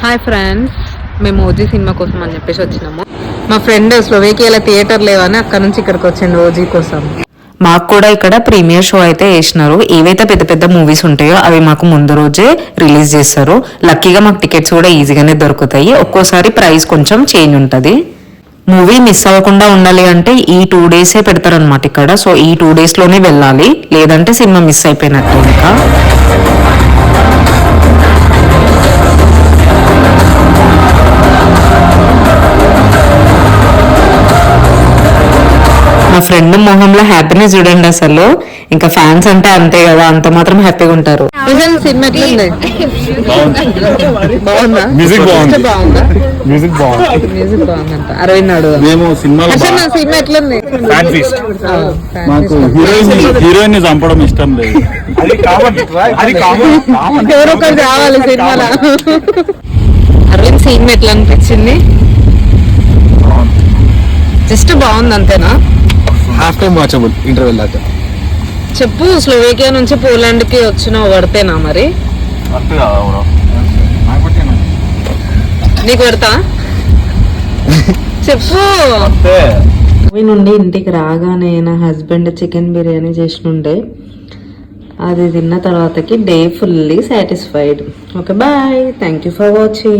Hi friends, మేము OG cinema కోసం అని చెప్పేసి వచ్చినాము. మా ఫ్రెండ్ స్లోవేకియాలో థియేటర్ లేవని అక్కడ నుంచి ఇక్కడికి వచ్చింది ఓజీ కోసం. మాకు కూడా ఇక్కడ ప్రీమియర్ షో అయితే వేసినారు. ఏవైతే పెద్ద పెద్ద మూవీస్ ఉంటాయో అవి మాకు ముందు రోజే రిలీజ్ చేస్తారు. లక్కీగా మాకు టికెట్స్ కూడా ఈజీగానే దొరుకుతాయి. ఒక్కోసారి ప్రైస్ కొంచెం చేంజ్ ఉంటుంది. మూవీ మిస్ అవ్వకుండా ఉండాలి అంటే ఈ 2 డేసే పెడతారనమాట ఇక్కడ. సో ఈ 2 డేస్లోనే వెళ్ళాలి, లేదంటే సినిమా మిస్ అయిపోయినట్టు. ఇంకా మా ఫ్రెండ్ మొహంలో హ్యాపీనెస్ చూడండి అసలు. ఇంకా ఫ్యాన్స్ అంటే అంతే కదా, అంత మాత్రం హ్యాపీగా ఉంటారు. సినిమా ఎట్లుంది? బాగుందా? మ్యూజిక్ బాగుంది. బాగుందా? మ్యూజిక్ బాగుంది. మ్యూజిక్ బాగుందంట. అరవింద్ నాడు మేము సినిమాలో సినిమా ఎట్లుంది? మాకు హీరోయిన్ ని చంపడం ఇష్టం లేదు. ఎవరో ఒకరు రావాలి సినిమాలో. అరవింద్ సినిమా ఎట్లా అనిపించింది? జస్ట్ బాగుంది అంతేనా? హాఫ్ టైం వాచబుల్ ఇంటర్వెల్ దాకా. చెప్పు, స్లోవేకియా నుంచి పోలాండ్ కి వచ్చిన పడితేనా మరి? నీకు పడతా? చెప్పు. మూవీ నుండి ఇంటికి రాగానే నా హస్బెండ్ చికెన్ బిర్యానీ చేసినుండే. అది తిన్న తర్వాతకి they fully satisfied. Okay bye, thank you for watching.